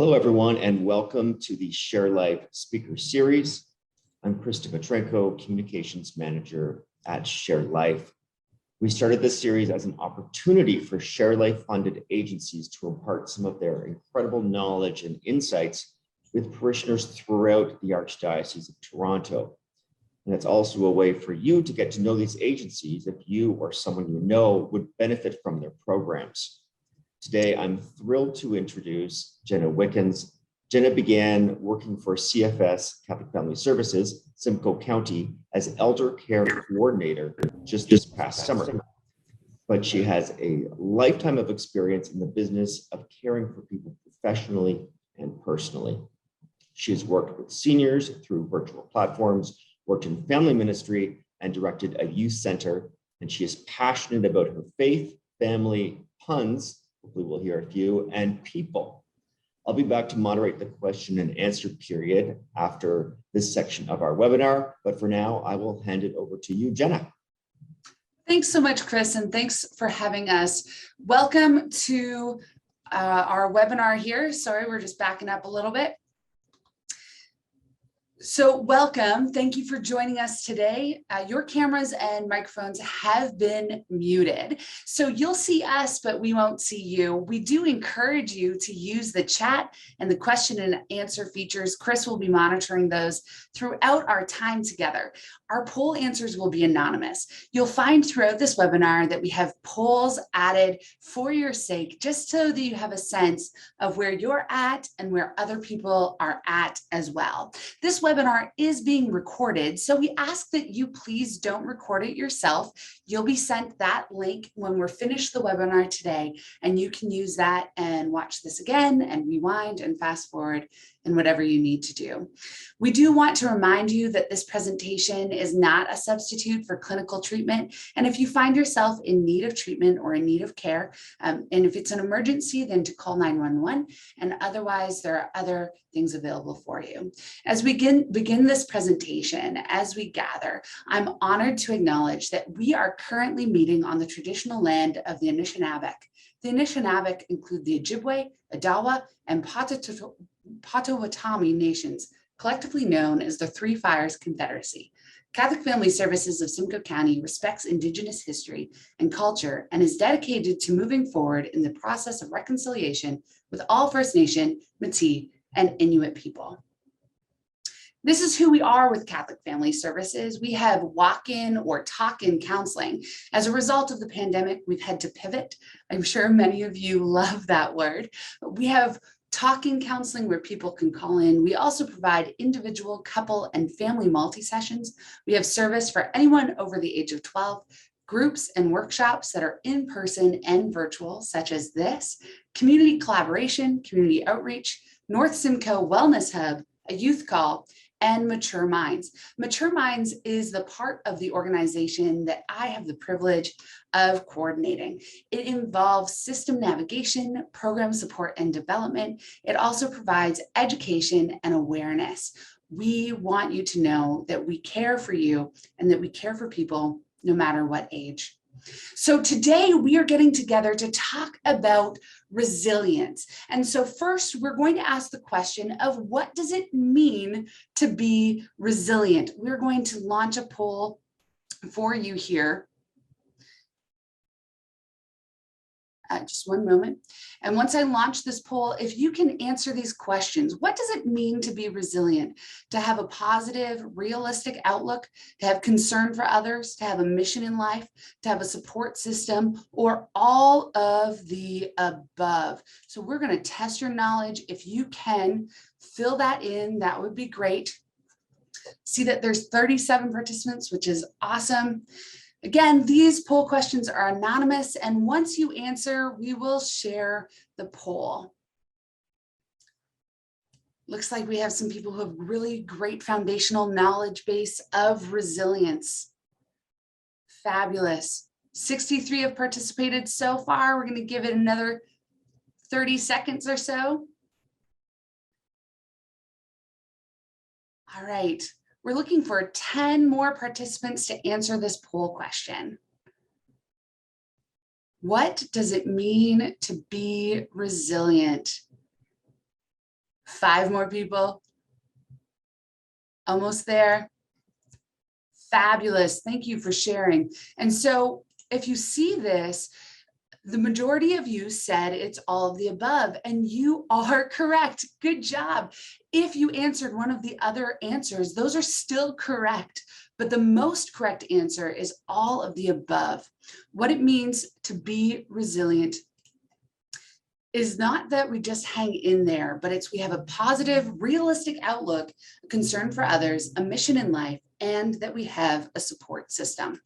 Hello, everyone, and welcome to the ShareLife speaker series. I'm Krista Petrenko, Communications Manager at ShareLife. We started this series as an opportunity for ShareLife-funded agencies to impart some of their incredible knowledge and insights with parishioners throughout the Archdiocese of Toronto. And it's also a way for you to get to know these agencies if you or someone you know would benefit from their programs. Today, I'm thrilled to introduce Jenna Wickens. Jenna began working for CFS, Catholic Family Services, Simcoe County, as Elder Care Coordinator just this past summer. But she has a lifetime of experience in the business of caring for people professionally and personally. She has worked with seniors through virtual platforms, worked in family ministry, and directed a youth center. And she is passionate about her faith, family, puns, hopefully we'll hear a few, and people. I'll be back to moderate the question and answer period after this section of our webinar, but for now, I will hand it over to you, Jenna. Thanks so much, Chris, and thanks for having us. Welcome to our webinar here. Sorry, we're just backing up a little bit. So welcome. Thank you for joining us today. Your cameras and microphones have been muted. So you'll see us, but we won't see you. We do encourage you to use the chat and the question and answer features. Chris will be monitoring those throughout our time together. Our poll answers will be anonymous. You'll find throughout this webinar that we have polls added for your sake, just so that you have a sense of where you're at and where other people are at as well. This webinar is being recorded, so we ask that you please don't record it yourself. You'll be sent that link when we're finished the webinar today, and you can use that and watch this again and rewind and fast forward and whatever you need to do. We do want to remind you that this presentation is not a substitute for clinical treatment. And if you find yourself in need of treatment or in need of care, and if it's an emergency, then to call 911. And otherwise, there are other things available for you. As we begin this presentation, as we gather, I'm honored to acknowledge that we are currently meeting on the traditional land of the Anishinaabe. The Anishinaabe include the Ojibwe, Odawa, and Potawatomi nations, collectively known as the Three Fires Confederacy. Catholic Family Services of Simcoe County respects Indigenous history and culture and is dedicated to moving forward in the process of reconciliation with all First Nation, Métis, and Inuit people. This is who we are with Catholic Family Services. We have walk-in or talk-in counseling. As a result of the pandemic, we've had to pivot. I'm sure many of you love that word. We have talk-in counseling where people can call in. We also provide individual, couple, and family multi-sessions. We have service for anyone over the age of 12, groups and workshops that are in person and virtual, such as this, community collaboration, community outreach, North Simcoe Wellness Hub, a youth call, and Mature Minds. Mature Minds is the part of the organization that I have the privilege of coordinating. It involves system navigation, program support and development. It also provides education and awareness. We want you to know that we care for you and that we care for people no matter what age. So today we are getting together to talk about resilience. And so first we're going to ask the question of what does it mean to be resilient? We're going to launch a poll for you here. Just one moment. And once I launch this poll, if you can answer these questions, what does it mean to be resilient? To have a positive, realistic outlook, to have concern for others, to have a mission in life, to have a support system, or all of the above. So we're going to test your knowledge. If you can fill that in, that would be great. See that there's 37 participants, which is awesome. Again, these poll questions are anonymous, and once you answer, we will share the poll. Looks like we have some people who have really great foundational knowledge base of resilience. Fabulous. 63 have participated so far. We're going to give it another 30 seconds or so. All right. We're looking for 10 more participants to answer this poll question. What does it mean to be resilient? 5 more people. Almost there. Fabulous. Thank you for sharing. And so if you see this, the majority of you said it's all of the above, and you are correct. Good job. If you answered one of the other answers, those are still correct. But the most correct answer is all of the above. What it means to be resilient is not that we just hang in there, but it's we have a positive, realistic outlook, a concern for others, a mission in life, and that we have a support system.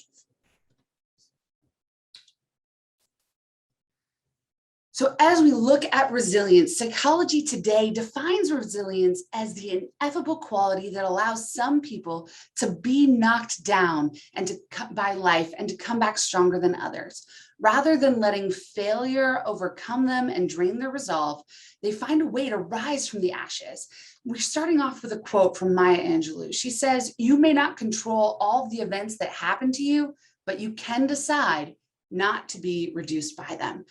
So as we look at resilience, psychology today defines resilience as the ineffable quality that allows some people to be knocked down and by life and to come back stronger than others. Rather than letting failure overcome them and drain their resolve, they find a way to rise from the ashes. We're starting off with a quote from Maya Angelou. She says, "You may not control all of the events that happen to you, but you can decide not to be reduced by them."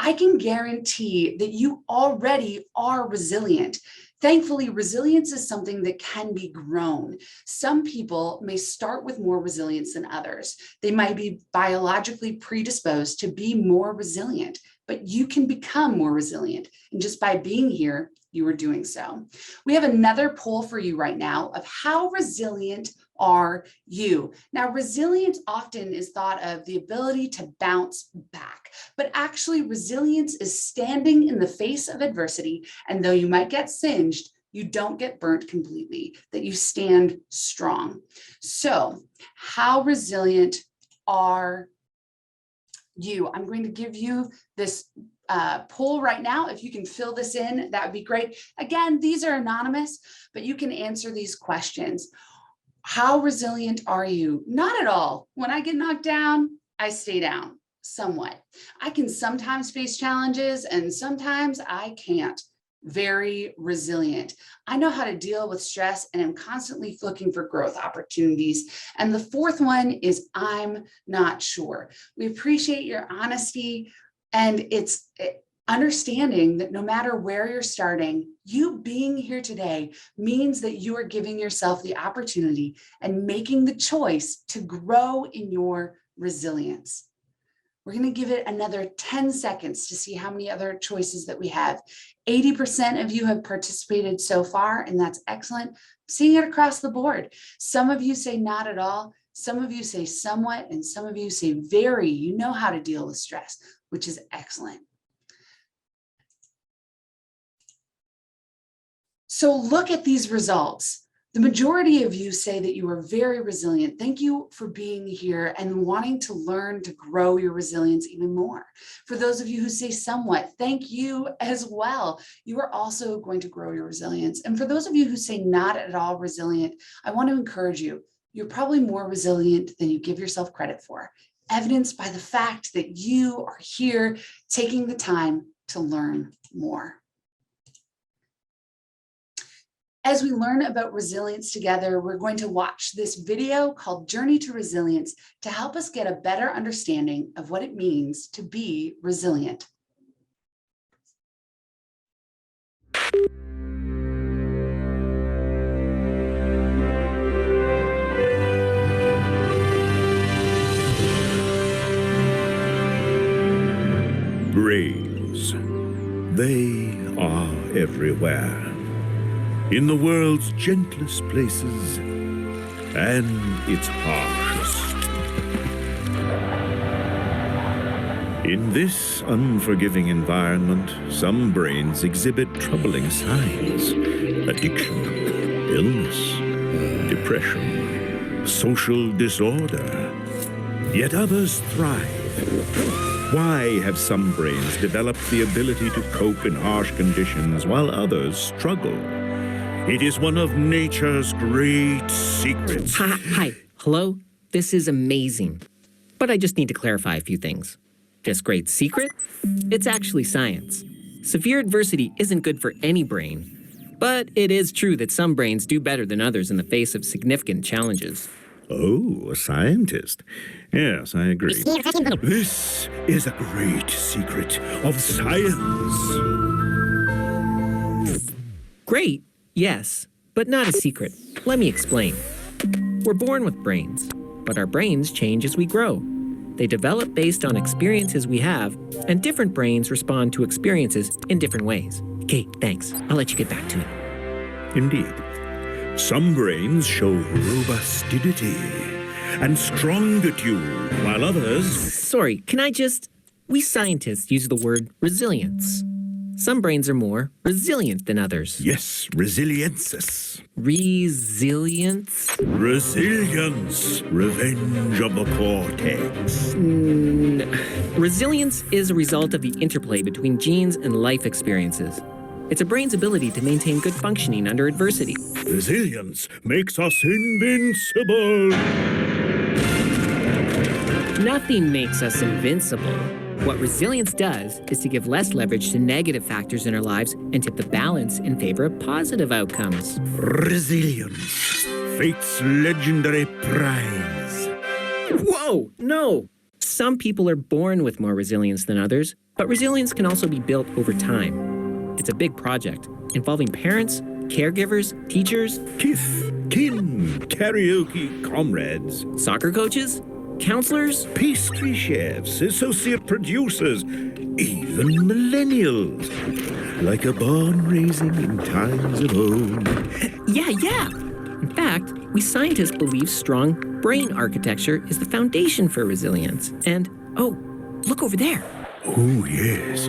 I can guarantee that you already are resilient. Thankfully, resilience is something that can be grown. Some people may start with more resilience than others. They might be biologically predisposed to be more resilient, but you can become more resilient. And just by being here, you are doing so. We have another poll for you right now of how resilient are you? Now, resilience often is thought of the ability to bounce back, but actually resilience is standing in the face of adversity. And though you might get singed, you don't get burnt completely, that you stand strong. So how resilient are you? I'm going to give you this poll right now. If you can fill this in, that would be great. Again, these are anonymous, but you can answer these questions. How resilient are you? Not at all. When I get knocked down, I stay down somewhat. I can sometimes face challenges and sometimes I can't. Very resilient. I know how to deal with stress and am constantly looking for growth opportunities. And the fourth one is I'm not sure. We appreciate your honesty, and it's understanding that no matter where you're starting, you being here today means that you are giving yourself the opportunity and making the choice to grow in your resilience. We're going to give it another 10 seconds to see how many other choices that we have. 80% of you have participated so far, and that's excellent. Seeing it across the board. Some of you say not at all. Some of you say somewhat, and some of you say very. You know how to deal with stress, which is excellent. So look at these results. The majority of you say that you are very resilient. Thank you for being here and wanting to learn to grow your resilience even more. For those of you who say somewhat, thank you as well. You are also going to grow your resilience. And for those of you who say not at all resilient, I want to encourage you. You're probably more resilient than you give yourself credit for, evidenced by the fact that you are here taking the time to learn more. As we learn about resilience together, we're going to watch this video called Journey to Resilience to help us get a better understanding of what it means to be resilient. Brains. They are everywhere. In the world's gentlest places and its harshest. In this unforgiving environment, some brains exhibit troubling signs: addiction, illness, depression, social disorder. Yet others thrive. Why have some brains developed the ability to cope in harsh conditions while others struggle? It is one of nature's great secrets. Hi. Hello? This is amazing. But I just need to clarify a few things. This great secret? It's actually science. Severe adversity isn't good for any brain. But it is true that some brains do better than others in the face of significant challenges. Oh, a scientist. Yes, I agree. This is a great secret of science. Great, yes, but not a secret. Let me explain. We're born with brains, but our brains change as we grow. They develop based on experiences we have, and different brains respond to experiences in different ways. Okay, thanks. I'll let you get back to it. Indeed. Some brains show robustity and strongitude, while others... Sorry, we scientists use the word resilience. Some brains are more resilient than others. Yes, resiliensis. Resilience? Resilience. Revenge of the cortex. Resilience is a result of the interplay between genes and life experiences. It's a brain's ability to maintain good functioning under adversity. Resilience makes us invincible. Nothing makes us invincible. What resilience does is to give less leverage to negative factors in our lives and tip the balance in favor of positive outcomes. Resilience. Fate's legendary prize. Whoa, no! Some people are born with more resilience than others, but resilience can also be built over time. It's a big project involving parents, caregivers, teachers, Kith, kin, karaoke comrades, soccer coaches, counselors, pastry chefs, associate producers, even millennials. Like a barn raising in times of old. Yeah. In fact, we scientists believe strong brain architecture is the foundation for resilience. And, oh, look over there. Oh, yes.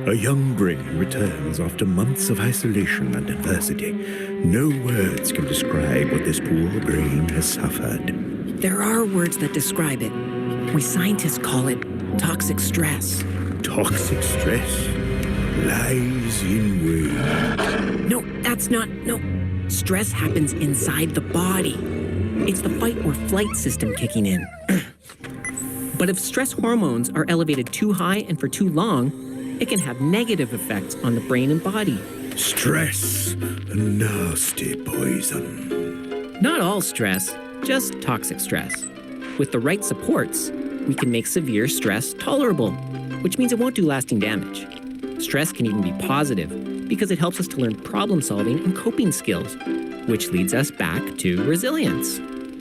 A young brain returns after months of isolation and adversity. No words can describe what this poor brain has suffered. There are words that describe it. We scientists call it toxic stress. Toxic stress lies in wait. No, that's not. No. Stress happens inside the body. It's the fight or flight system kicking in. But if stress hormones are elevated too high and for too long, it can have negative effects on the brain and body. Stress, a nasty poison. Not all stress, just toxic stress. With the right supports, we can make severe stress tolerable, which means it won't do lasting damage. Stress can even be positive because it helps us to learn problem solving and coping skills, which leads us back to resilience.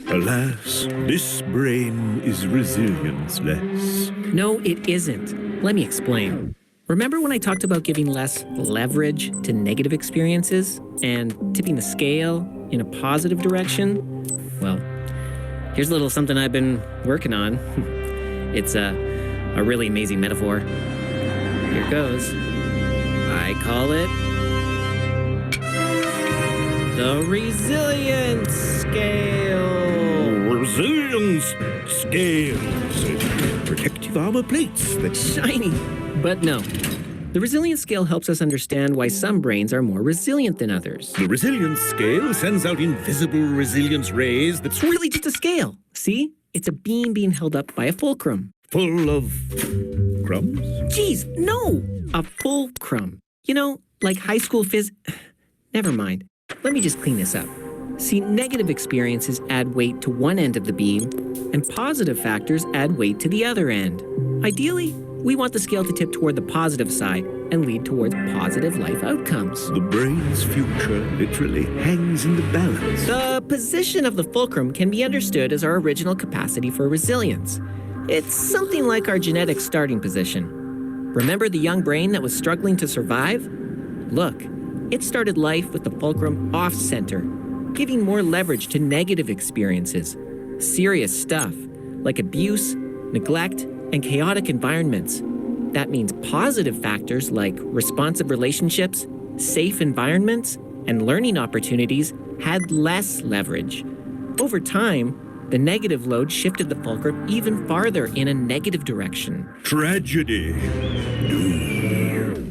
Alas, this brain is resilience-less. No, it isn't. Let me explain. Remember when I talked about giving less leverage to negative experiences and tipping the scale in a positive direction? Well, here's a little something I've been working on. It's a really amazing metaphor. Here goes. I call it the resilience scale. Resilience scales. Protective armor plates that Shiny. But no. The resilience scale helps us understand why some brains are more resilient than others. The resilience scale sends out invisible resilience rays that's It's really just a scale. See? It's a beam being held up by a fulcrum. full of crumbs. Geez, no! A fulcrum. You know, like high school Never mind. Let me just clean this up. See, negative experiences add weight to one end of the beam, and positive factors add weight to the other end. Ideally, we want the scale to tip toward the positive side and lead towards positive life outcomes. The brain's future literally hangs in the balance. The position of the fulcrum can be understood as our original capacity for resilience. It's something like our genetic starting position. Remember the young brain that was struggling to survive? Look, it started life with the fulcrum off-center, giving more leverage to negative experiences. Serious stuff, like abuse, neglect, and chaotic environments. That means positive factors like responsive relationships, safe environments, and learning opportunities had less leverage. Over time, the negative load shifted the fulcrum even farther in a negative direction. Tragedy.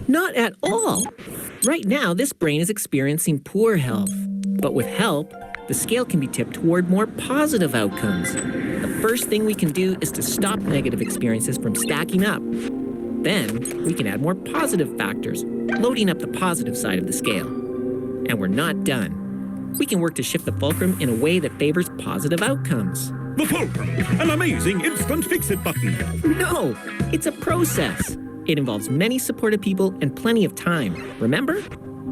Not at all. Right now, this brain is experiencing poor health. But with help, the scale can be tipped toward more positive outcomes. The first thing we can do is to stop negative experiences from stacking up. Then, we can add more positive factors, loading up the positive side of the scale. And we're not done. We can work to shift the fulcrum in a way that favors positive outcomes. The fulcrum, an amazing instant fix-it button. No, it's a process. It involves many supportive people and plenty of time, remember?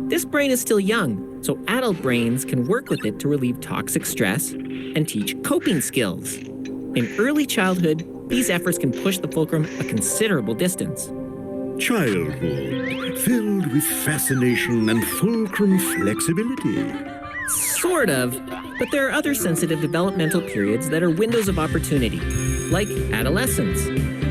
This brain is still young, so adult brains can work with it to relieve toxic stress and teach coping skills. In early childhood, these efforts can push the fulcrum a considerable distance. Childhood, filled with fascination and fulcrum flexibility. Sort of, but there are other sensitive developmental periods that are windows of opportunity, like adolescence.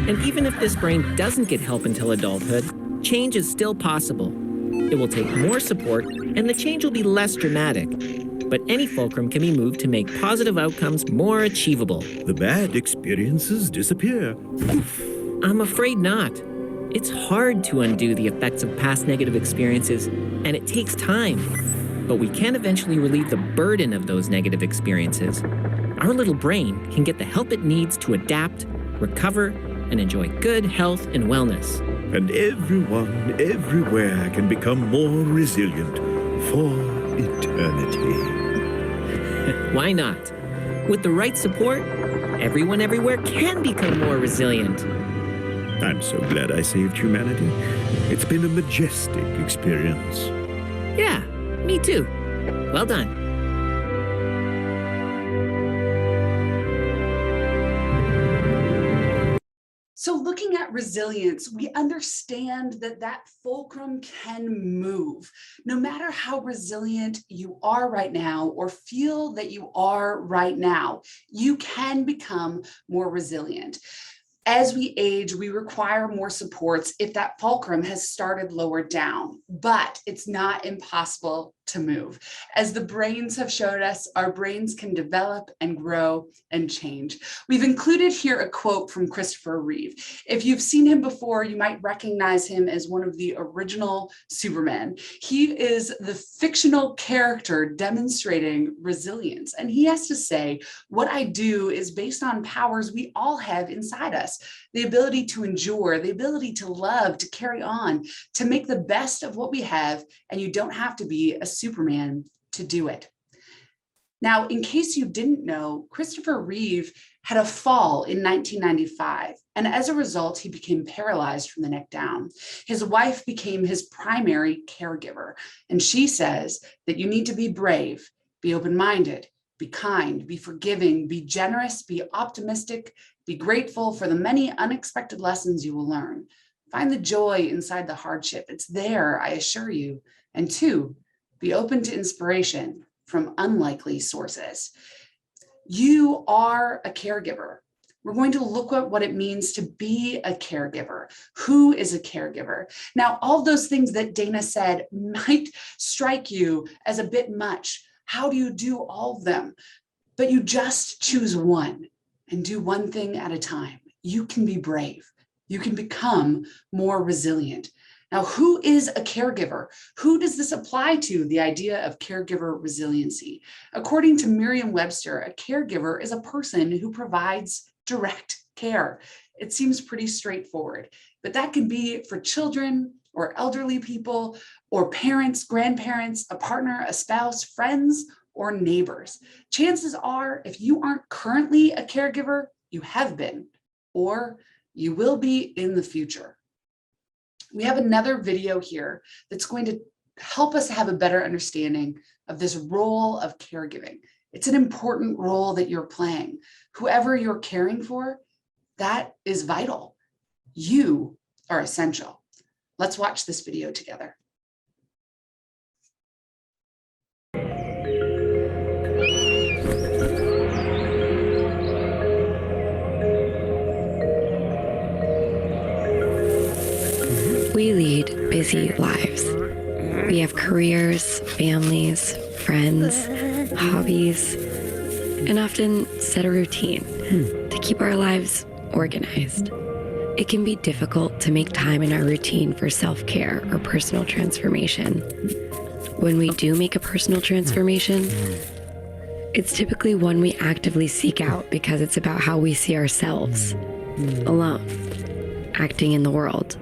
And even if this brain doesn't get help until adulthood, change is still possible. It will take more support, and the change will be less dramatic. But any fulcrum can be moved to make positive outcomes more achievable. The bad experiences disappear. Poof. I'm afraid not. It's hard to undo the effects of past negative experiences, and it takes time. But we can eventually relieve the burden of those negative experiences. Our little brain can get the help it needs to adapt, recover, and enjoy good health and wellness. And everyone, everywhere can become more resilient for eternity. Why not? With the right support, everyone everywhere can become more resilient. I'm so glad I saved humanity. It's been a majestic experience. Yeah, me too. Well done. So looking at resilience, we understand that that fulcrum can move. No matter how resilient you are right now or feel that you are right now, you can become more resilient. As we age, we require more supports if that fulcrum has started lower down, but it's not impossible to move. As the brains have showed us, our brains can develop and grow and change. We've included here a quote from Christopher Reeve. If you've seen him before, you might recognize him as one of the original Supermen. He is the fictional character demonstrating resilience. And he has to say, what I do is based on powers we all have inside us. The ability to endure, the ability to love, to carry on, to make the best of what we have, and you don't have to be a Superman to do it. Now, in case you didn't know, Christopher Reeve had a fall in 1995, and as a result, he became paralyzed from the neck down. His wife became his primary caregiver, and she says that you need to be brave, be open-minded, be kind, be forgiving, be generous, be optimistic, be grateful for the many unexpected lessons you will learn. Find the joy inside the hardship. It's there, I assure you. And 2, be open to inspiration from unlikely sources. You are a caregiver. We're going to look at what it means to be a caregiver. Who is a caregiver? Now, all those things that Dana said might strike you as a bit much. How do you do all of them? But you just choose one and do one thing at a time. You can be brave. You can become more resilient. Now, who is a caregiver? Who does this apply to, the idea of caregiver resiliency? According to Merriam-Webster, a caregiver is a person who provides direct care. It seems pretty straightforward, but that can be for children or elderly people or parents, grandparents, a partner, a spouse, friends, or neighbors. Chances are, if you aren't currently a caregiver, you have been, or you will be in the future. We have another video here that's going to help us have a better understanding of this role of caregiving. It's an important role that you're playing. Whoever you're caring for, that is vital. You are essential. Let's watch this video together. We lead busy lives. We have careers, families, friends, hobbies, and often set a routine to keep our lives organized. It can be difficult to make time in our routine for self-care or personal transformation. When we do make a personal transformation, it's typically one we actively seek out because it's about how we see ourselves, alone, acting in the world.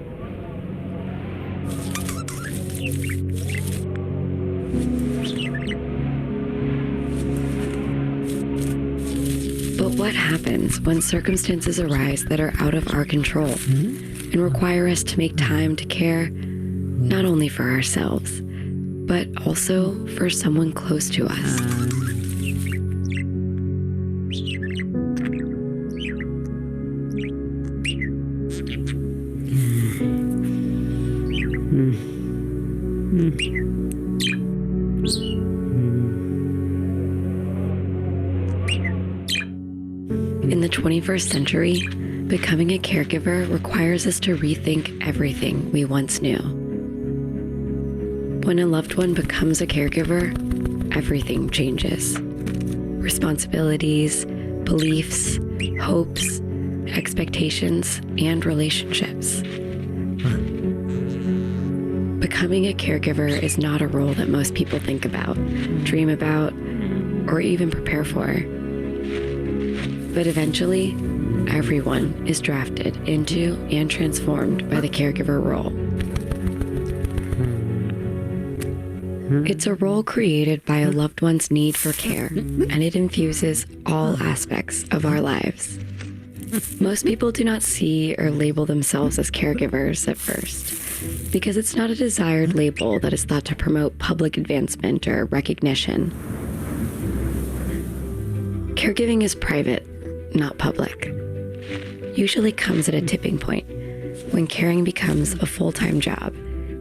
But what happens when circumstances arise that are out of our control and require us to make time to care not only for ourselves, but also for someone close to us. In the 21st century, becoming a caregiver requires us to rethink everything we once knew. When a loved one becomes a caregiver, everything changes. Responsibilities, beliefs, hopes, expectations, and relationships. Becoming a caregiver is not a role that most people think about, dream about, or even prepare for. But eventually, everyone is drafted into and transformed by the caregiver role. It's a role created by a loved one's need for care, and it infuses all aspects of our lives. Most people do not see or label themselves as caregivers at first, because it's not a desired label that is thought to promote public advancement or recognition. Caregiving is private, not public. Usually comes at a tipping point, when caring becomes a full-time job,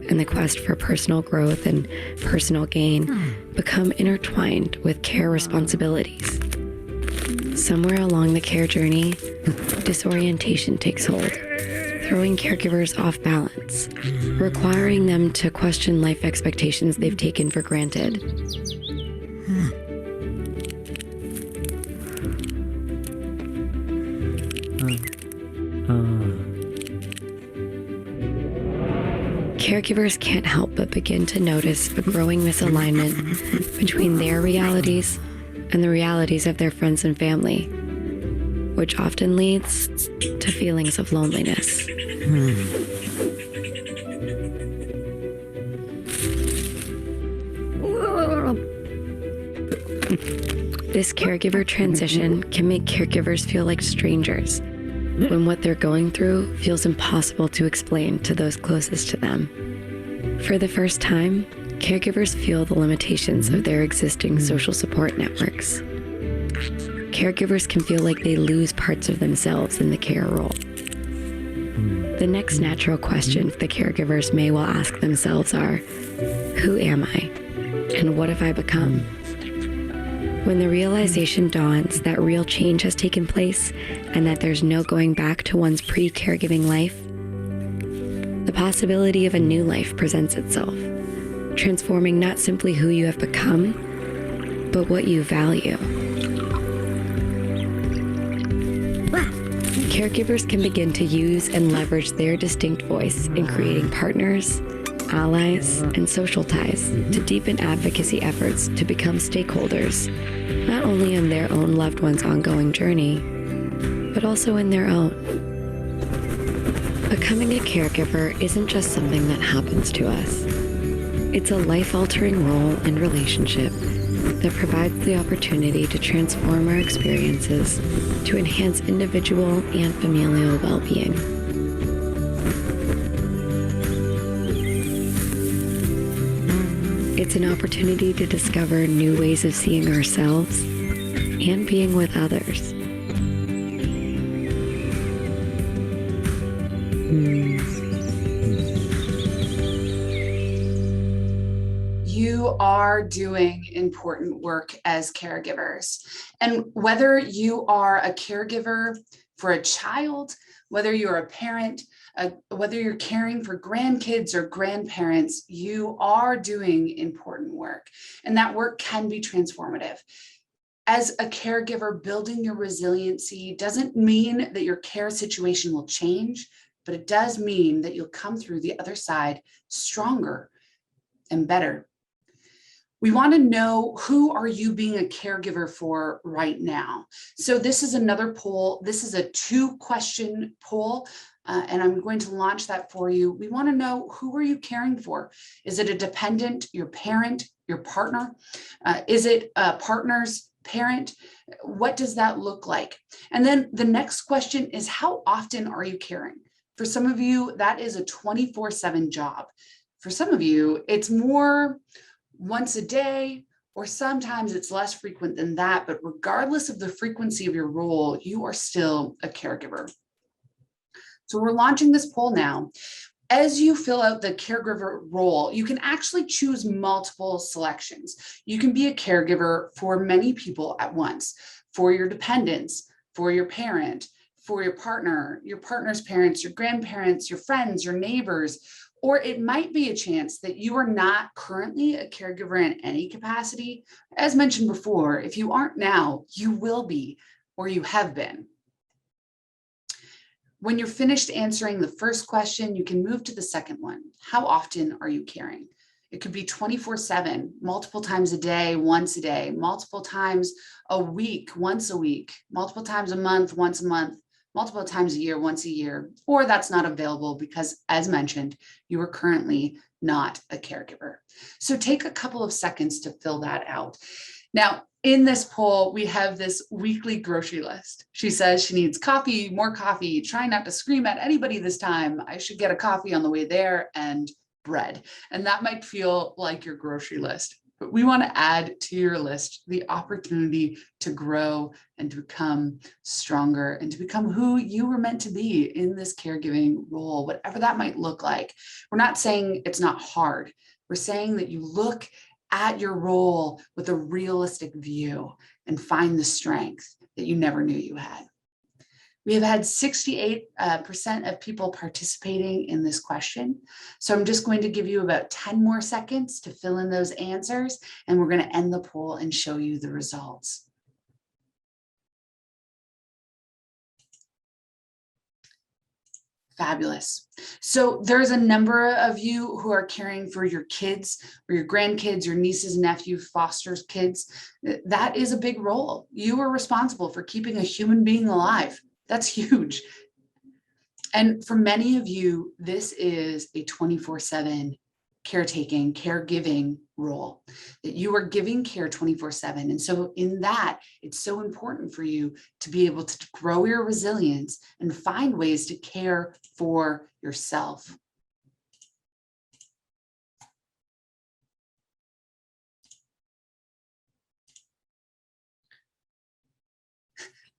and the quest for personal growth and personal gain become intertwined with care responsibilities. Somewhere along the care journey, disorientation takes hold, throwing caregivers off balance, requiring them to question life expectations they've taken for granted. Caregivers can't help but begin to notice a growing misalignment between their realities and the realities of their friends and family, which often leads to feelings of loneliness. This caregiver transition can make caregivers feel like strangers when what they're going through feels impossible to explain to those closest to them. For the first time, caregivers feel the limitations of their existing social support networks. Caregivers can feel like they lose parts of themselves in the care role. The next natural questions the caregivers may well ask themselves are, who am I? And what have I become? When the realization dawns that real change has taken place and that there's no going back to one's pre-caregiving life, the possibility of a new life presents itself, transforming not simply who you have become, but what you value. Caregivers can begin to use and leverage their distinct voice in creating partners, allies, and social ties to deepen advocacy efforts to become stakeholders, not only in their own loved one's ongoing journey, but also in their own. Becoming a caregiver isn't just something that happens to us. It's a life-altering role and relationship that provides the opportunity to transform our experiences to enhance individual and familial well-being. It's an opportunity to discover new ways of seeing ourselves and being with others. You are doing important work as caregivers. And whether you are a caregiver for a child, whether you're a parent, whether you're caring for grandkids or grandparents, you are doing important work. And that work can be transformative. As a caregiver, building your resiliency doesn't mean that your care situation will change, but it does mean that you'll come through the other side stronger and better. We want to know, who are you being a caregiver for right now? So this is another poll. This is a 2-question poll, and I'm going to launch that for you. We want to know, who are you caring for? Is it a dependent, your parent, your partner? Is it a partner's parent? What does that look like? And then the next question is, how often are you caring? For some of you, that is a 24/7 job. For some of you, it's more once a day, or sometimes it's less frequent than that, but regardless of the frequency of your role, you are still a caregiver. So we're launching this poll now. As you fill out the caregiver role, you can actually choose multiple selections. You can be a caregiver for many people at once, for your dependents, for your parent, for your partner, your partner's parents, your grandparents, your friends, your neighbors, or it might be a chance that you are not currently a caregiver in any capacity. As mentioned before, if you aren't now, you will be, or you have been. When you're finished answering the first question, you can move to the second one. How often are you caring? It could be 24/7, multiple times a day, once a day, multiple times a week, once a week, multiple times a month, once a month, multiple times a year, once a year, or that's not available because, as mentioned, you are currently not a caregiver. So take a couple of seconds to fill that out. Now, in this poll, we have this weekly grocery list. She says she needs coffee, more coffee, try not to scream at anybody this time. I should get a coffee on the way there, and bread. And that might feel like your grocery list, but we want to add to your list the opportunity to grow and to become stronger and to become who you were meant to be in this caregiving role, whatever that might look like. We're not saying it's not hard. We're saying that you look at your role with a realistic view and find the strength that you never knew you had. We have had 68% of people participating in this question. So I'm just going to give you about 10 more seconds to fill in those answers, and we're going to end the poll and show you the results. Fabulous. So there's a number of you who are caring for your kids or your grandkids, your nieces, nephews, foster kids. That is a big role. You are responsible for keeping a human being alive. That's huge. And for many of you, this is a 24/7 caretaking, caregiving role, that you are giving care 24/7. And so in that, it's so important for you to be able to grow your resilience and find ways to care for yourself.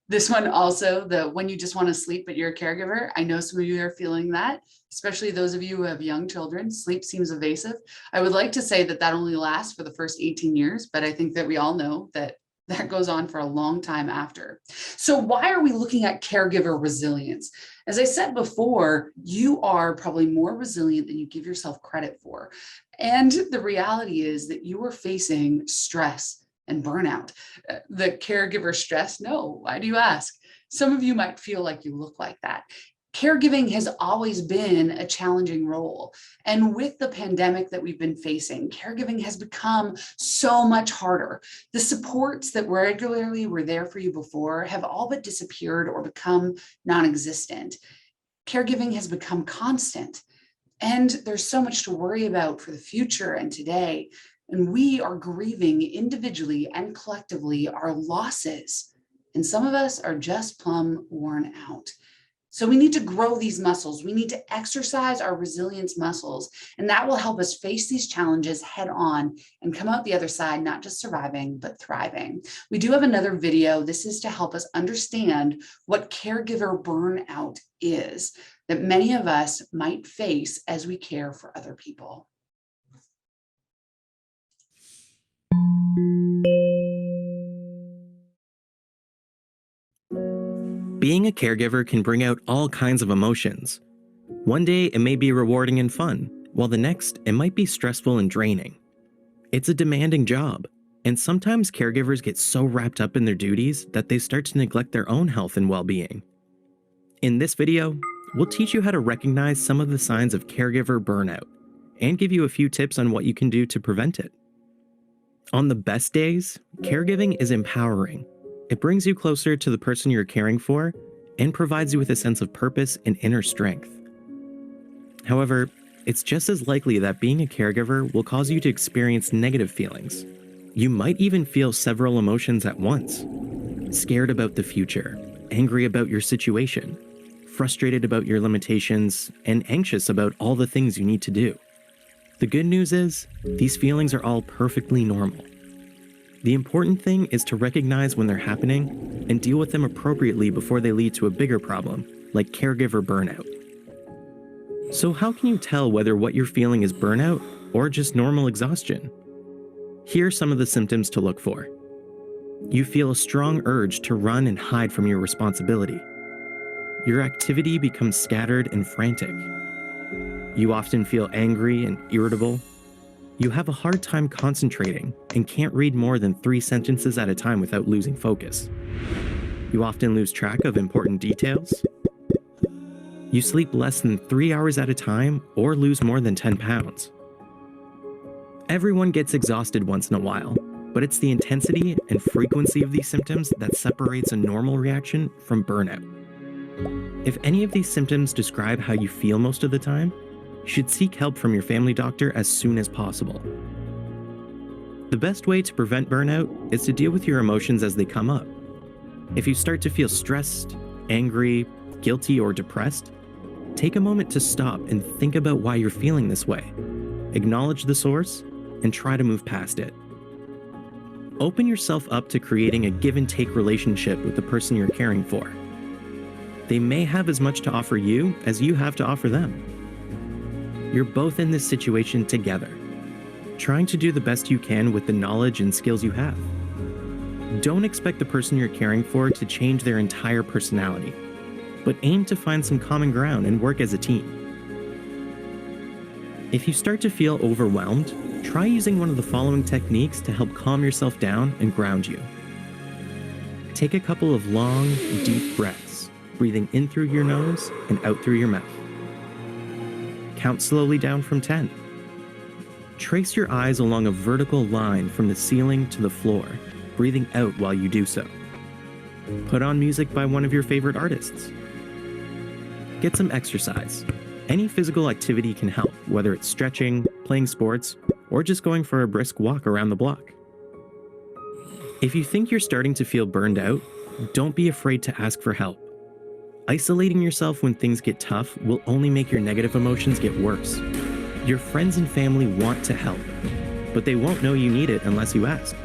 This one also, the when you just want to sleep but you're a caregiver. I know some of you are feeling that, especially those of you who have young children. Sleep seems evasive. I would like to say that that only lasts for the first 18 years, but I think that we all know that that goes on for a long time after. So why are we looking at caregiver resilience? As I said before, you are probably more resilient than you give yourself credit for. And the reality is that you are facing stress and burnout. The caregiver stress? No. Why do you ask? Some of you might feel like you look like that. Caregiving has always been a challenging role. And with the pandemic that we've been facing, caregiving has become so much harder. The supports that regularly were there for you before have all but disappeared or become non-existent. Caregiving has become constant. And there's so much to worry about for the future and today. And we are grieving individually and collectively our losses. And some of us are just plumb worn out. So we need to grow these muscles. We need to exercise our resilience muscles, and that will help us face these challenges head on and come out the other side, not just surviving, but thriving. We do have another video. This is to help us understand what caregiver burnout is that many of us might face as we care for other people. Being a caregiver can bring out all kinds of emotions. One day it may be rewarding and fun, while the next it might be stressful and draining. It's a demanding job, and sometimes caregivers get so wrapped up in their duties that they start to neglect their own health and well-being. In this video, we'll teach you how to recognize some of the signs of caregiver burnout, and give you a few tips on what you can do to prevent it. On the best days, caregiving is empowering. It brings you closer to the person you're caring for and provides you with a sense of purpose and inner strength. However, it's just as likely that being a caregiver will cause you to experience negative feelings. You might even feel several emotions at once. Scared about the future, angry about your situation, frustrated about your limitations, and anxious about all the things you need to do. The good news is, these feelings are all perfectly normal. The important thing is to recognize when they're happening and deal with them appropriately before they lead to a bigger problem, like caregiver burnout. So how can you tell whether what you're feeling is burnout or just normal exhaustion? Here are some of the symptoms to look for. You feel a strong urge to run and hide from your responsibility. Your activity becomes scattered and frantic. You often feel angry and irritable. You have a hard time concentrating and can't read more than 3 sentences at a time without losing focus. You often lose track of important details. You sleep less than 3 hours at a time or lose more than 10 pounds. Everyone gets exhausted once in a while, but it's the intensity and frequency of these symptoms that separates a normal reaction from burnout. If any of these symptoms describe how you feel most of the time, you should seek help from your family doctor as soon as possible. The best way to prevent burnout is to deal with your emotions as they come up. If you start to feel stressed, angry, guilty, or depressed, take a moment to stop and think about why you're feeling this way. Acknowledge the source and try to move past it. Open yourself up to creating a give-and-take relationship with the person you're caring for. They may have as much to offer you as you have to offer them. You're both in this situation together, trying to do the best you can with the knowledge and skills you have. Don't expect the person you're caring for to change their entire personality, but aim to find some common ground and work as a team. If you start to feel overwhelmed, try using one of the following techniques to help calm yourself down and ground you. Take a couple of long, deep breaths, breathing in through your nose and out through your mouth. Count slowly down from 10. Trace your eyes along a vertical line from the ceiling to the floor, breathing out while you do so. Put on music by one of your favorite artists. Get some exercise. Any physical activity can help, whether it's stretching, playing sports, or just going for a brisk walk around the block. If you think you're starting to feel burned out, don't be afraid to ask for help. Isolating yourself when things get tough will only make your negative emotions get worse. Your friends and family want to help, but they won't know you need it unless you ask.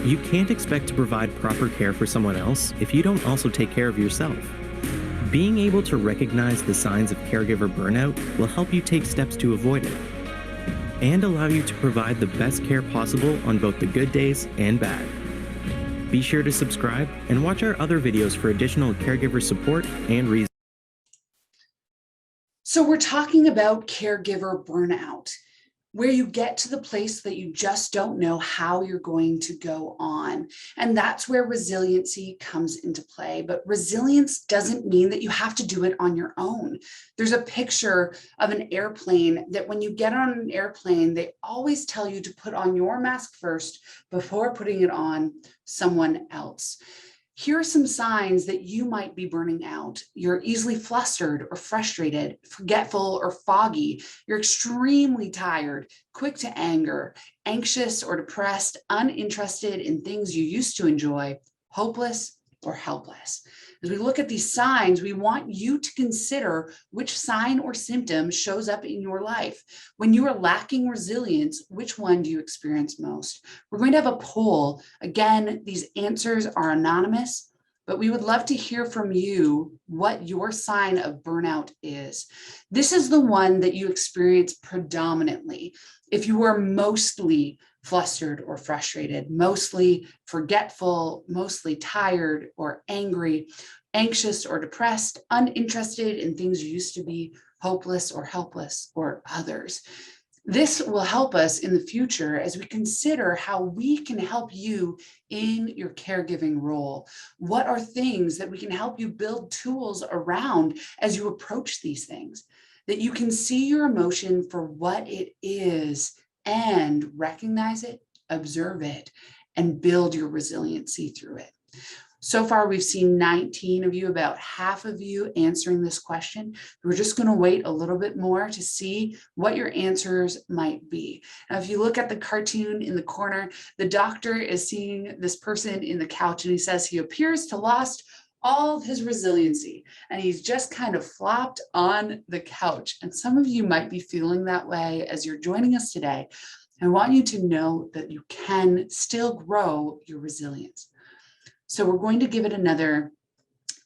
You can't expect to provide proper care for someone else if you don't also take care of yourself. Being able to recognize the signs of caregiver burnout will help you take steps to avoid it and allow you to provide the best care possible on both the good days and bad. Be sure to subscribe and watch our other videos for additional caregiver support and reasons. So we're talking about caregiver burnout, where you get to the place that you just don't know how you're going to go on. And that's where resiliency comes into play. But resilience doesn't mean that you have to do it on your own. There's a picture of an airplane that when you get on an airplane, they always tell you to put on your mask first before putting it on someone else. Here are some signs that you might be burning out. You're easily flustered or frustrated, forgetful or foggy. You're extremely tired, quick to anger, anxious or depressed, uninterested in things you used to enjoy, hopeless or helpless. As we look at these signs, we want you to consider which sign or symptom shows up in your life. When you are lacking resilience, which one do you experience most? We're going to have a poll. Again, these answers are anonymous, but we would love to hear from you what your sign of burnout is. This is the one that you experience predominantly. If you are mostly flustered or frustrated, mostly forgetful, mostly tired or angry, anxious or depressed, uninterested in things you used to be, hopeless or helpless, or others. This will help us in the future as we consider how we can help you in your caregiving role. What are things that we can help you build tools around as you approach these things, that you can see your emotion for what it is and recognize it, observe it, and build your resiliency through it. So far, we've seen 19 of you, about half of you answering this question. We're just going to wait a little bit more to see what your answers might be. Now, if you look at the cartoon in the corner, the doctor is seeing this person in the couch and he says he appears to lost all of his resiliency, and he's just kind of flopped on the couch. And some of you might be feeling that way as you're joining us today. I want you to know that you can still grow your resilience. So we're going to give it another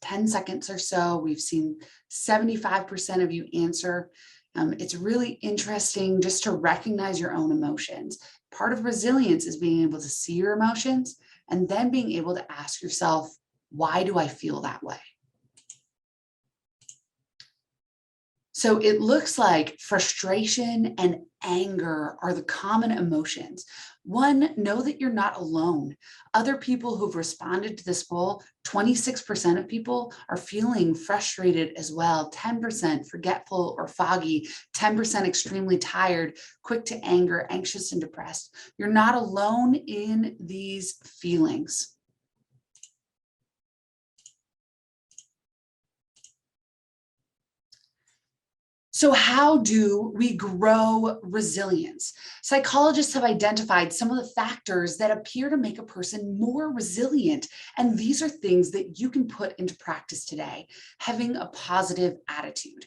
10 seconds or so. We've seen 75% of you answer. It's really interesting just to recognize your own emotions. Part of resilience is being able to see your emotions and then being able to ask yourself, why do I feel that way? So it looks like frustration and anger are the common emotions. One, know that you're not alone. Other people who've responded to this poll, 26% of people are feeling frustrated as well, 10% forgetful or foggy, 10% extremely tired, quick to anger, anxious and depressed. You're not alone in these feelings. So how do we grow resilience? Psychologists have identified some of the factors that appear to make a person more resilient. And these are things that you can put into practice today. Having a positive attitude,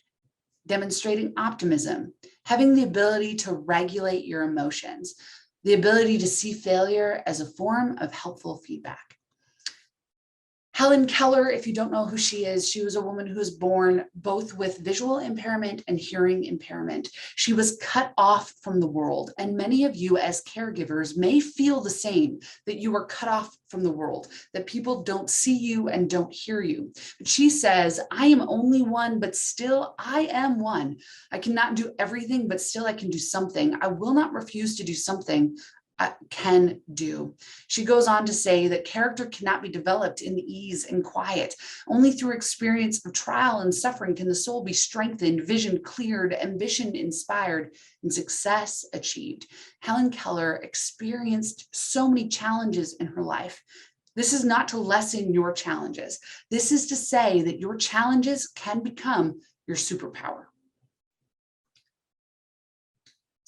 demonstrating optimism, having the ability to regulate your emotions, the ability to see failure as a form of helpful feedback. Helen Keller, if you don't know who she was a woman who was born both with visual impairment and hearing impairment. She was cut off from the world, and many of you as caregivers may feel the same, that you are cut off from the world, that people don't see you and don't hear you. But she says, I am only one, but still I am one. I cannot do everything, but still I can do something. I will not refuse to do something I can do. She goes on to say that character cannot be developed in ease and quiet. Only through experience of trial and suffering can the soul be strengthened, vision cleared, ambition inspired, and success achieved. Helen Keller experienced so many challenges in her life. This is not to lessen your challenges. This is to say that your challenges can become your superpower.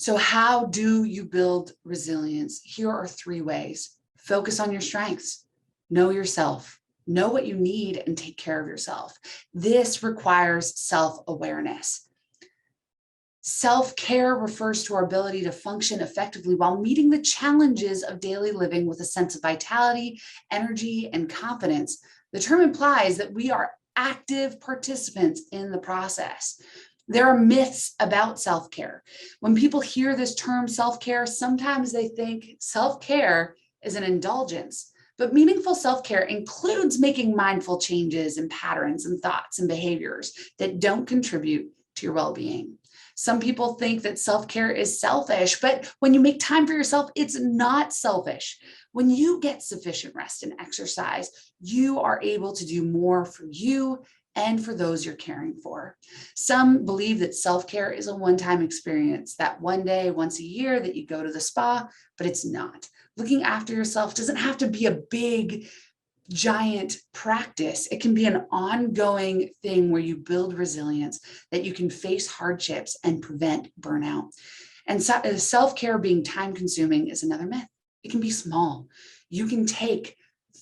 So how do you build resilience? Here are 3 ways. Focus on your strengths. Know yourself. Know what you need and take care of yourself. This requires self-awareness. Self-care refers to our ability to function effectively while meeting the challenges of daily living with a sense of vitality, energy, and confidence. The term implies that we are active participants in the process. There are myths about self-care. When people hear this term self-care, sometimes they think self-care is an indulgence, but meaningful self-care includes making mindful changes in patterns and thoughts and behaviors that don't contribute to your well-being. Some people think that self-care is selfish, but when you make time for yourself, it's not selfish. When you get sufficient rest and exercise, you are able to do more for you and for those you're caring for. Some believe that self-care is a one-time experience, that one day, once a year that you go to the spa, but it's not. Looking after yourself doesn't have to be a big, giant practice. It can be an ongoing thing where you build resilience, that you can face hardships and prevent burnout. And self-care being time-consuming is another myth. It can be small. You can take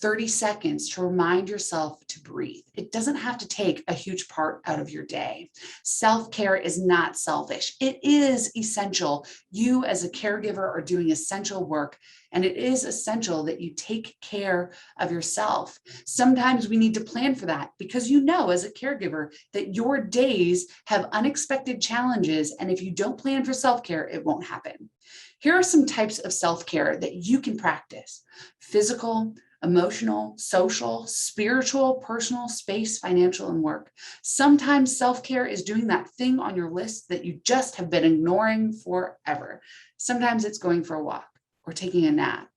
30 seconds to remind yourself to breathe. It doesn't have to take a huge part out of your day. Self-care is not selfish. It is essential. You as a caregiver are doing essential work, and it is essential that you take care of yourself. Sometimes we need to plan for that because you know as a caregiver that your days have unexpected challenges, and if you don't plan for self-care, it won't happen. Here are some types of self-care that you can practice: physical, emotional, social, spiritual, personal, space, financial, and work. Sometimes self-care is doing that thing on your list that you just have been ignoring forever. Sometimes it's going for a walk or taking a nap.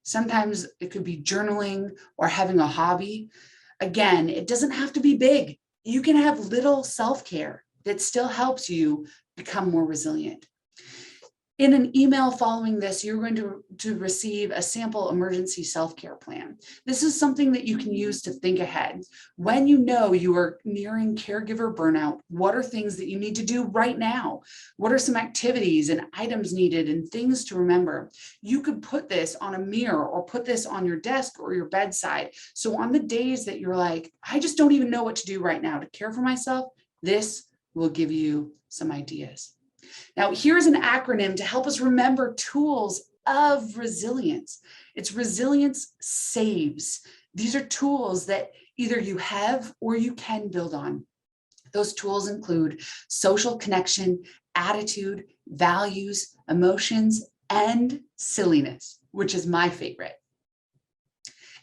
Sometimes it could be journaling or having a hobby. Again, it doesn't have to be big. You can have little self-care that still helps you become more resilient. In an email following this, you're going to receive a sample emergency self-care plan. This is something that you can use to think ahead. When you know you are nearing caregiver burnout, what are things that you need to do right now? What are some activities and items needed and things to remember? You could put this on a mirror or put this on your desk or your bedside. So on the days that you're like, I just don't even know what to do right now to care for myself, this will give you some ideas. Now, here's an acronym to help us remember tools of resilience. It's Resilience Saves. These are tools that either you have or you can build on. Those tools include social connection, attitude, values, emotions, and silliness, which is my favorite.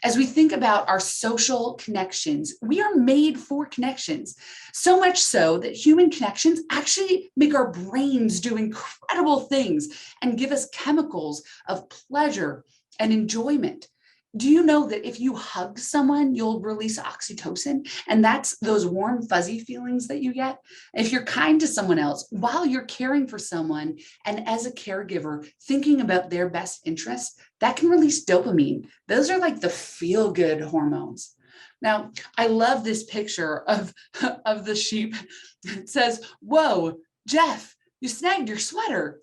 As we think about our social connections, we are made for connections, so much so that human connections actually make our brains do incredible things and give us chemicals of pleasure and enjoyment. Do you know that if you hug someone, you'll release oxytocin? And that's those warm, fuzzy feelings that you get. If you're kind to someone else while you're caring for someone, and as a caregiver, thinking about their best interests, that can release dopamine. Those are like the feel-good hormones. Now, I love this picture of the sheep. It says, "Whoa, Jeff, you snagged your sweater."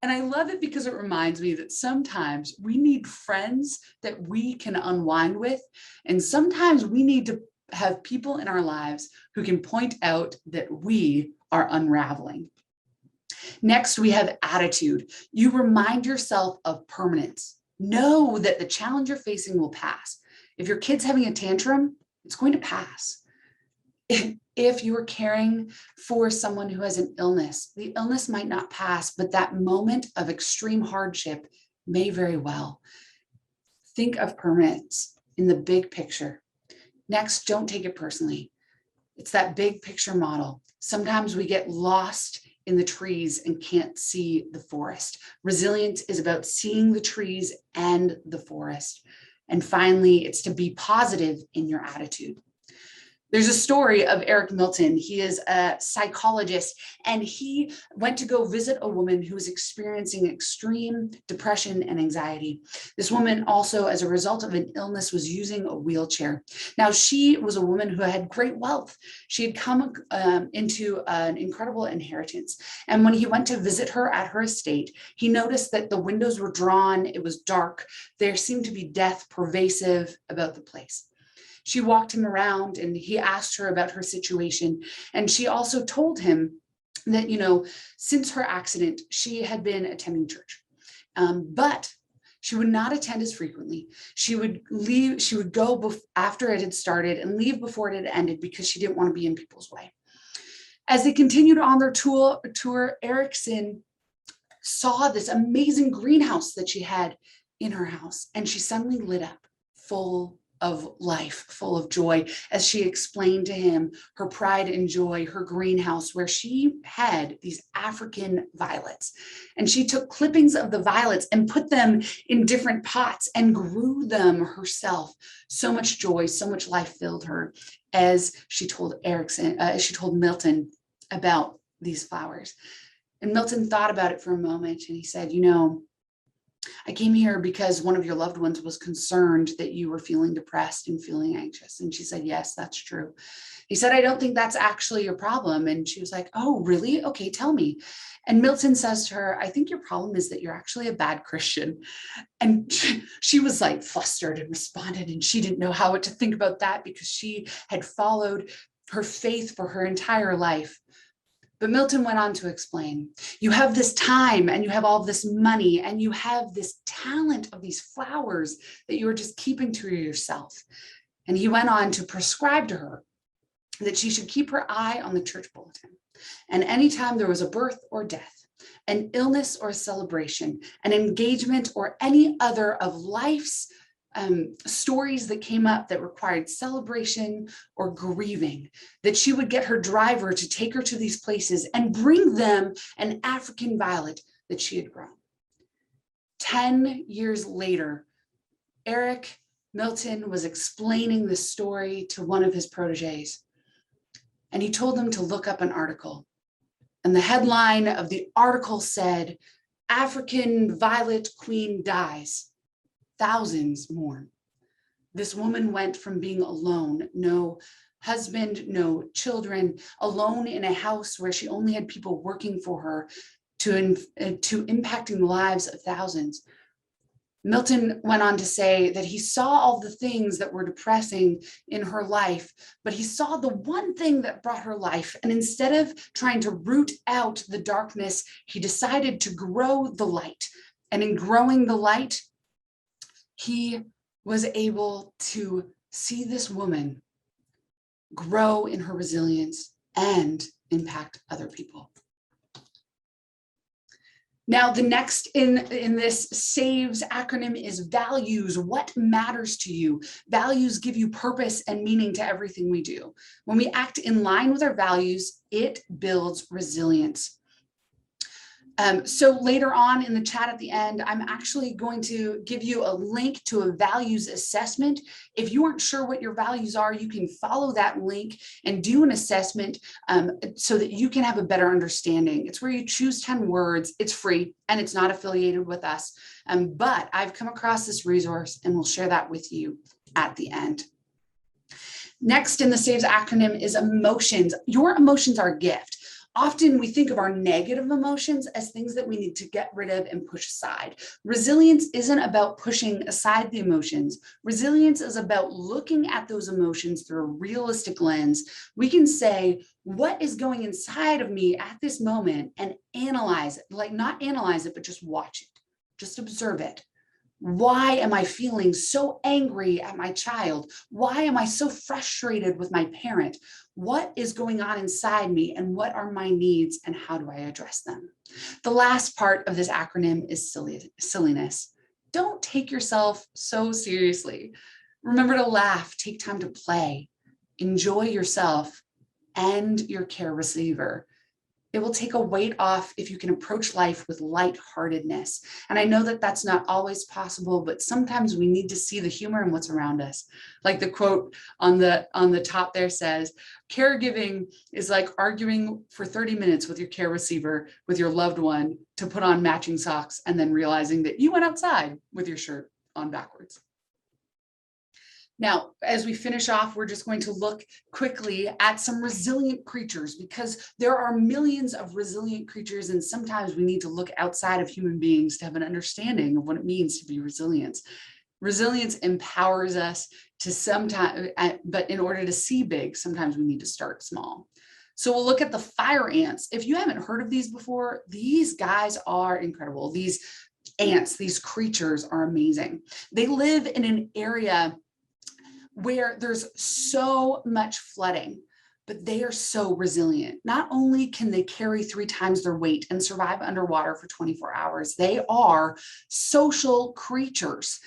And I love it because it reminds me that sometimes we need friends that we can unwind with. And sometimes we need to have people in our lives who can point out that we are unraveling. Next, we have attitude. You remind yourself of permanence. Know that the challenge you're facing will pass. If your kid's having a tantrum, it's going to pass. If you are caring for someone who has an illness, the illness might not pass, but that moment of extreme hardship may very well. Think of permanence in the big picture. Next, don't take it personally. It's that big picture model. Sometimes we get lost in the trees and can't see the forest. Resilience is about seeing the trees and the forest. And finally, it's to be positive in your attitude. There's a story of Eric Milton. He is a psychologist, and he went to go visit a woman who was experiencing extreme depression and anxiety. This woman also, as a result of an illness, was using a wheelchair. Now, she was a woman who had great wealth. She had come into an incredible inheritance. And when he went to visit her at her estate, he noticed that the windows were drawn. It was dark. There seemed to be death pervasive about the place. She walked him around and he asked her about her situation. And she also told him that, since her accident, she had been attending church, but she would not attend as frequently. She would leave, she would go after it had started and leave before it had ended because she didn't want to be in people's way. As they continued on their tour, Erickson saw this amazing greenhouse that she had in her house, and she suddenly lit up full of life, full of joy, as she explained to him her pride and joy, her greenhouse, where she had these African violets. And she took clippings of the violets and put them in different pots and grew them herself. So much joy, so much life filled her as she told Milton about these flowers. And Milton thought about it for a moment, and he said, I came here because one of your loved ones was concerned that you were feeling depressed and feeling anxious. And she said, yes, that's true. He said, I don't think that's actually your problem. And she was like, oh, really? Okay, tell me. And Milton says to her, I think your problem is that you're actually a bad Christian. And she was like flustered and responded, and she didn't know how to think about that because she had followed her faith for her entire life. But Milton went on to explain, you have this time and you have all this money and you have this talent of these flowers that you are just keeping to yourself. And he went on to prescribe to her that she should keep her eye on the church bulletin. And anytime there was a birth or death, an illness or a celebration, an engagement or any other of life's stories that came up that required celebration or grieving, that she would get her driver to take her to these places and bring them an African violet that she had grown. 10 years later, Eric Milton was explaining the story to one of his proteges, and he told them to look up an article. And the headline of the article said, African violet queen dies. Thousands mourn. This woman went from being alone, no husband, no children, alone in a house where she only had people working for her, to impacting the lives of thousands. Milton went on to say that he saw all the things that were depressing in her life, but he saw the one thing that brought her life. And instead of trying to root out the darkness, he decided to grow the light. And in growing the light, he was able to see this woman grow in her resilience and impact other people. Now, the next in this SAVES acronym is values. What matters to you? Values give you purpose and meaning to everything we do. When we act in line with our values, it builds resilience. So later on in the chat at the end, I'm actually going to give you a link to a values assessment. If you aren't sure what your values are, you can follow that link and do an assessment so that you can have a better understanding. It's where you choose 10 words. It's free and it's not affiliated with us. But I've come across this resource and we'll share that with you at the end. Next in the SAVES acronym is emotions. Your emotions are a gift. Often we think of our negative emotions as things that we need to get rid of and push aside. Resilience isn't about pushing aside the emotions. Resilience is about looking at those emotions through a realistic lens. We can say, what is going inside of me at this moment, and analyze it, like not analyze it, but just watch it, just observe it. Why am I feeling so angry at my child? Why am I so frustrated with my parent? What is going on inside me, and what are my needs, and how do I address them? The last part of this acronym is silliness. Don't take yourself so seriously. Remember to laugh, take time to play, enjoy yourself and your care receiver. It will take a weight off if you can approach life with lightheartedness. And I know that that's not always possible, but sometimes we need to see the humor in what's around us. Like the quote on the top there says, caregiving is like arguing for 30 minutes with your care receiver, with your loved one, to put on matching socks and then realizing that you went outside with your shirt on backwards. Now, as we finish off, we're just going to look quickly at some resilient creatures, because there are millions of resilient creatures, and sometimes we need to look outside of human beings to have an understanding of what it means to be resilient. Resilience empowers us to sometimes, but in order to see big, sometimes we need to start small. So we'll look at the fire ants. If you haven't heard of these before, these guys are incredible. These ants, these creatures are amazing. They live in an area where there's so much flooding, but they are so resilient. Not only can they carry 3 times their weight and survive underwater for 24 hours, they are social creatures.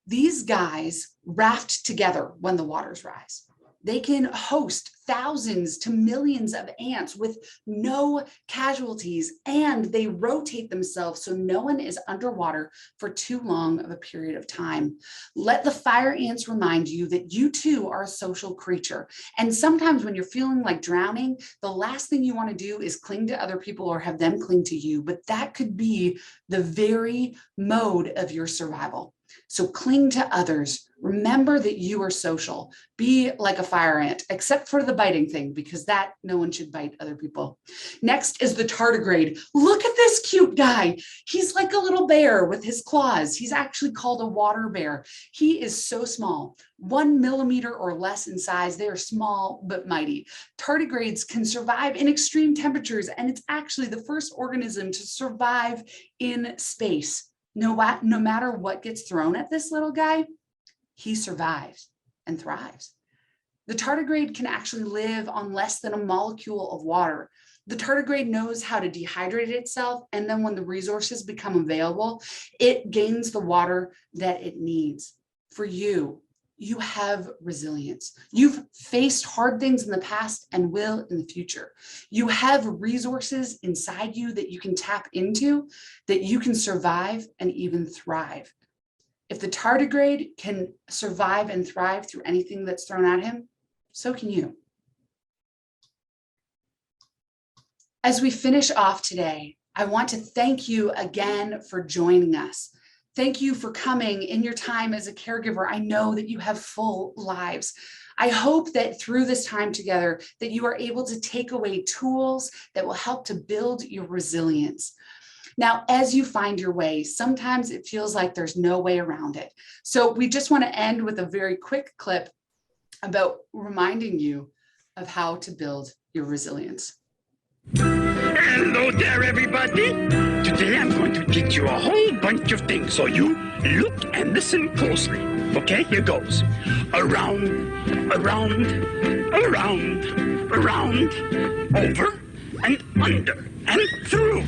These guys raft together when the waters rise. They can host thousands to millions of ants with no casualties, and they rotate themselves so no one is underwater for too long of a period of time. Let the fire ants remind you that you too are a social creature. And sometimes when you're feeling like drowning, the last thing you want to do is cling to other people or have them cling to you, but that could be the very mode of your survival. So cling to others. Remember that you are social. Be like a fire ant, except for the biting thing, because that no one should bite other people. Next is the tardigrade. Look at this cute guy. He's like a little bear with his claws. He's actually called a water bear. He is so small, 1 millimeter or less in size. They are small but mighty. Tardigrades can survive in extreme temperatures, and it's actually the first organism to survive in space. No matter what gets thrown at this little guy, he survives and thrives. The tardigrade can actually live on less than a molecule of water. The tardigrade knows how to dehydrate itself, and then when the resources become available, it gains the water that it needs. For you, you have resilience. You've faced hard things in the past and will in the future. You have resources inside you that you can tap into, that you can survive and even thrive. If the tardigrade can survive and thrive through anything that's thrown at him, so can you. As we finish off today, I want to thank you again for joining us. Thank you for coming in your time as a caregiver. I know that you have full lives. I hope that through this time together that you are able to take away tools that will help to build your resilience. Now, as you find your way, sometimes it feels like there's no way around it. So we just want to end with a very quick clip about reminding you of how to build your resilience. Hello there, everybody. Today I'm going to teach you a whole bunch of things, so you look and listen closely. Okay, here goes. Around, around, around, around, over, and under, and through.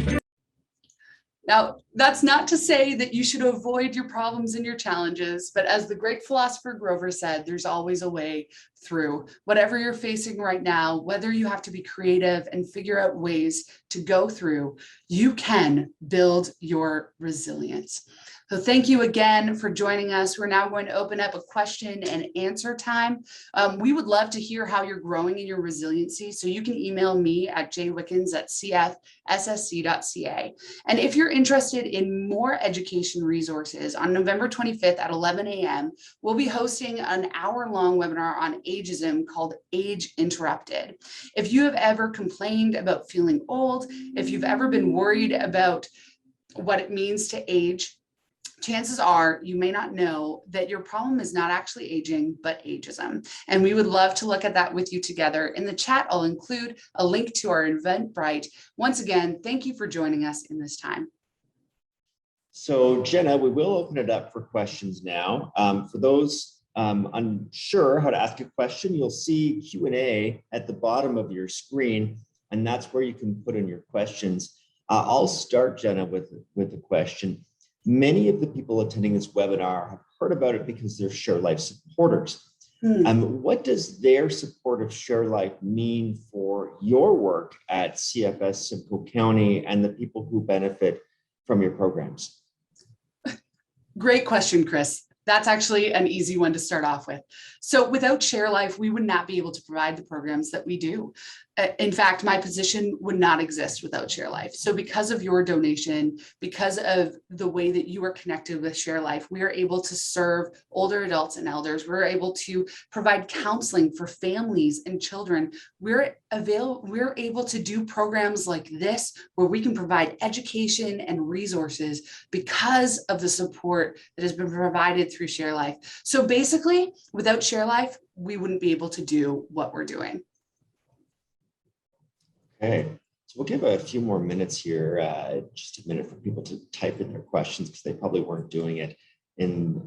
Now, that's not to say that you should avoid your problems and your challenges, but as the great philosopher Grover said, there's always a way through. Whatever you're facing right now, whether you have to be creative and figure out ways to go through, you can build your resilience. So thank you again for joining us. We're now going to open up a question and answer time. We would love to hear how you're growing in your resiliency. So you can email me at jwickens@cfssc.ca. And if you're interested in more education resources, on November 25th at 11 a.m., we'll be hosting an hour-long webinar on ageism called Age Interrupted. If you have ever complained about feeling old, if you've ever been worried about what it means to age, chances are you may not know that your problem is not actually aging, but ageism. And we would love to look at that with you together. In the chat, I'll include a link to our Eventbrite. Once again, thank you for joining us in this time. So Jenna, we will open it up for questions now. For those unsure how to ask a question, you'll see Q&A at the bottom of your screen, and that's where you can put in your questions. I'll start, Jenna, with a question. Many of the people attending this webinar have heard about it because they're ShareLife supporters. What does their support of ShareLife mean for your work at CFS Simcoe County and the people who benefit from your programs? Great question, Chris. That's actually an easy one to start off with. So without ShareLife, we would not be able to provide the programs that we do. In fact, my position would not exist without ShareLife. So because of your donation, because of the way that you are connected with ShareLife, we are able to serve older adults and elders. We're able to provide counseling for families and children. We're able to do programs like this where we can provide education and resources because of the support that has been provided through ShareLife. So basically, without ShareLife, we wouldn't be able to do what we're doing. Okay, so we'll give a few more minutes here, just a minute for people to type in their questions because they probably weren't doing it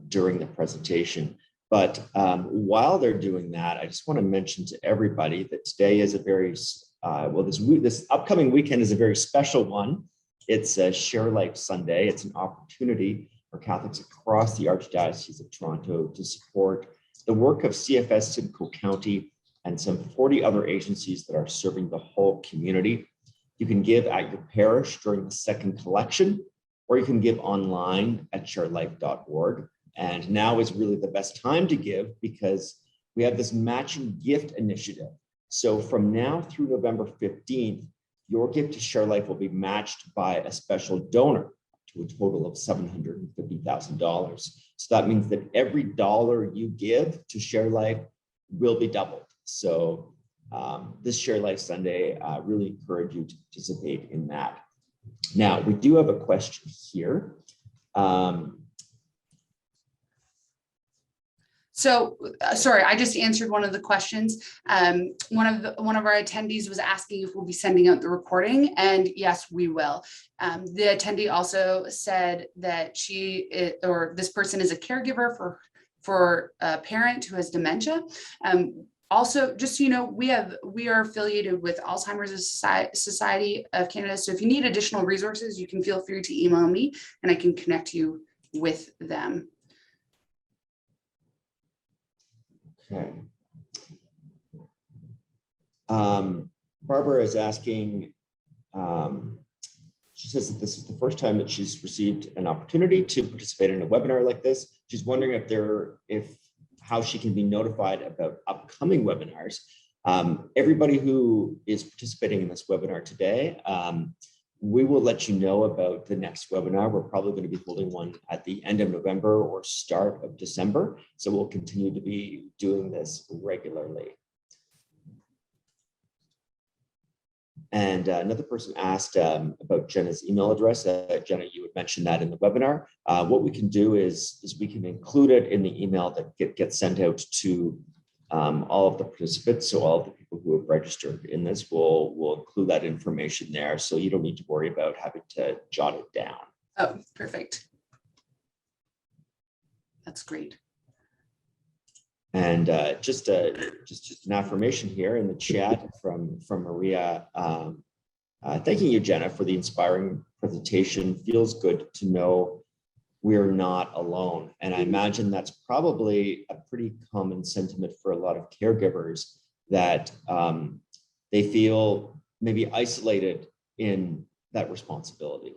during the presentation. But while they're doing that, I just want to mention to everybody that today is a very, this upcoming weekend is a very special one. It's a ShareLife Sunday. It's an opportunity for Catholics across the Archdiocese of Toronto to support the work of CFS Simcoe County and some 40 other agencies that are serving the whole community. You can give at your parish during the second collection, or you can give online at sharelife.org. And now is really the best time to give because we have this matching gift initiative. So from now through November 15th, your gift to ShareLife will be matched by a special donor to a total of $750,000. So that means that every dollar you give to ShareLife will be doubled. So this ShareLife Sunday, really encourage you to participate in that. Now, we do have a question here. Sorry, I just answered one of the questions. One of our attendees was asking if we'll be sending out the recording, and yes, we will. The attendee also said that this person is a caregiver for a parent who has dementia. Also, just so you know, we are affiliated with Alzheimer's Society of Canada. So if you need additional resources, you can feel free to email me and I can connect you with them. Okay. Barbara is asking, she says that this is the first time that she's received an opportunity to participate in a webinar like this. She's wondering how she can be notified about upcoming webinars. Everybody who is participating in this webinar today, we will let you know about the next webinar. We're probably going to be holding one at the end of November or start of December. So we'll continue to be doing this regularly. And another person asked about Jenna's email address. Jenna, you had mentioned that in the webinar. What we can do is we can include it in the email that gets sent out to all of the participants. So all of the people who have registered in this will include that information there. So you don't need to worry about having to jot it down. Oh, perfect. That's great. And just an affirmation here in the chat from Maria, thanking you, Jenna, for the inspiring presentation. Feels good to know we're not alone. And I imagine that's probably a pretty common sentiment for a lot of caregivers, that they feel maybe isolated in that responsibility.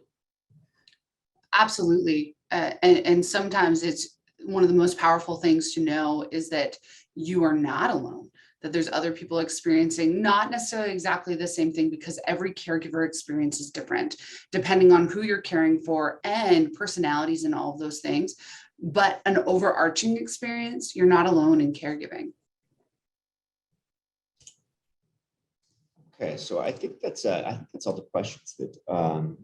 Absolutely. And sometimes it's one of the most powerful things to know is that you are not alone, that there's other people experiencing not necessarily exactly the same thing, because every caregiver experience is different depending on who you're caring for and personalities and all of those things. But an overarching experience, you're not alone in caregiving. Okay, so I think that's all the questions that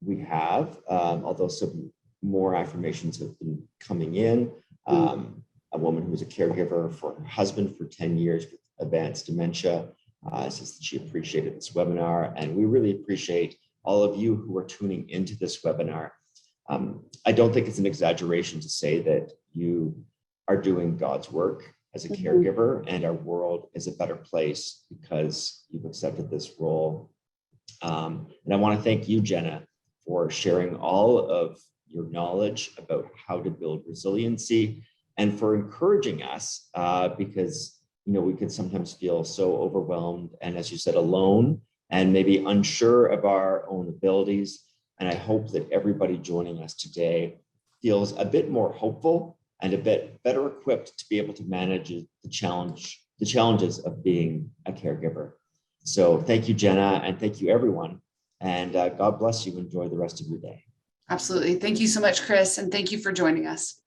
we have, although some more affirmations have been coming in. A woman who was a caregiver for her husband for 10 years with advanced dementia says that she appreciated this webinar, and we really appreciate all of you who are tuning into this webinar. I don't think it's an exaggeration to say that you are doing God's work as a caregiver, and our world is a better place because you've accepted this role. And I want to thank you, Jenna, for sharing all of your knowledge about how to build resiliency, and for encouraging us, because we can sometimes feel so overwhelmed and, as you said, alone and maybe unsure of our own abilities. And I hope that everybody joining us today feels a bit more hopeful and a bit better equipped to be able to manage the challenges of being a caregiver. So thank you, Jenna, and thank you, everyone. And God bless you. Enjoy the rest of your day. Absolutely. Thank you so much, Chris. And thank you for joining us.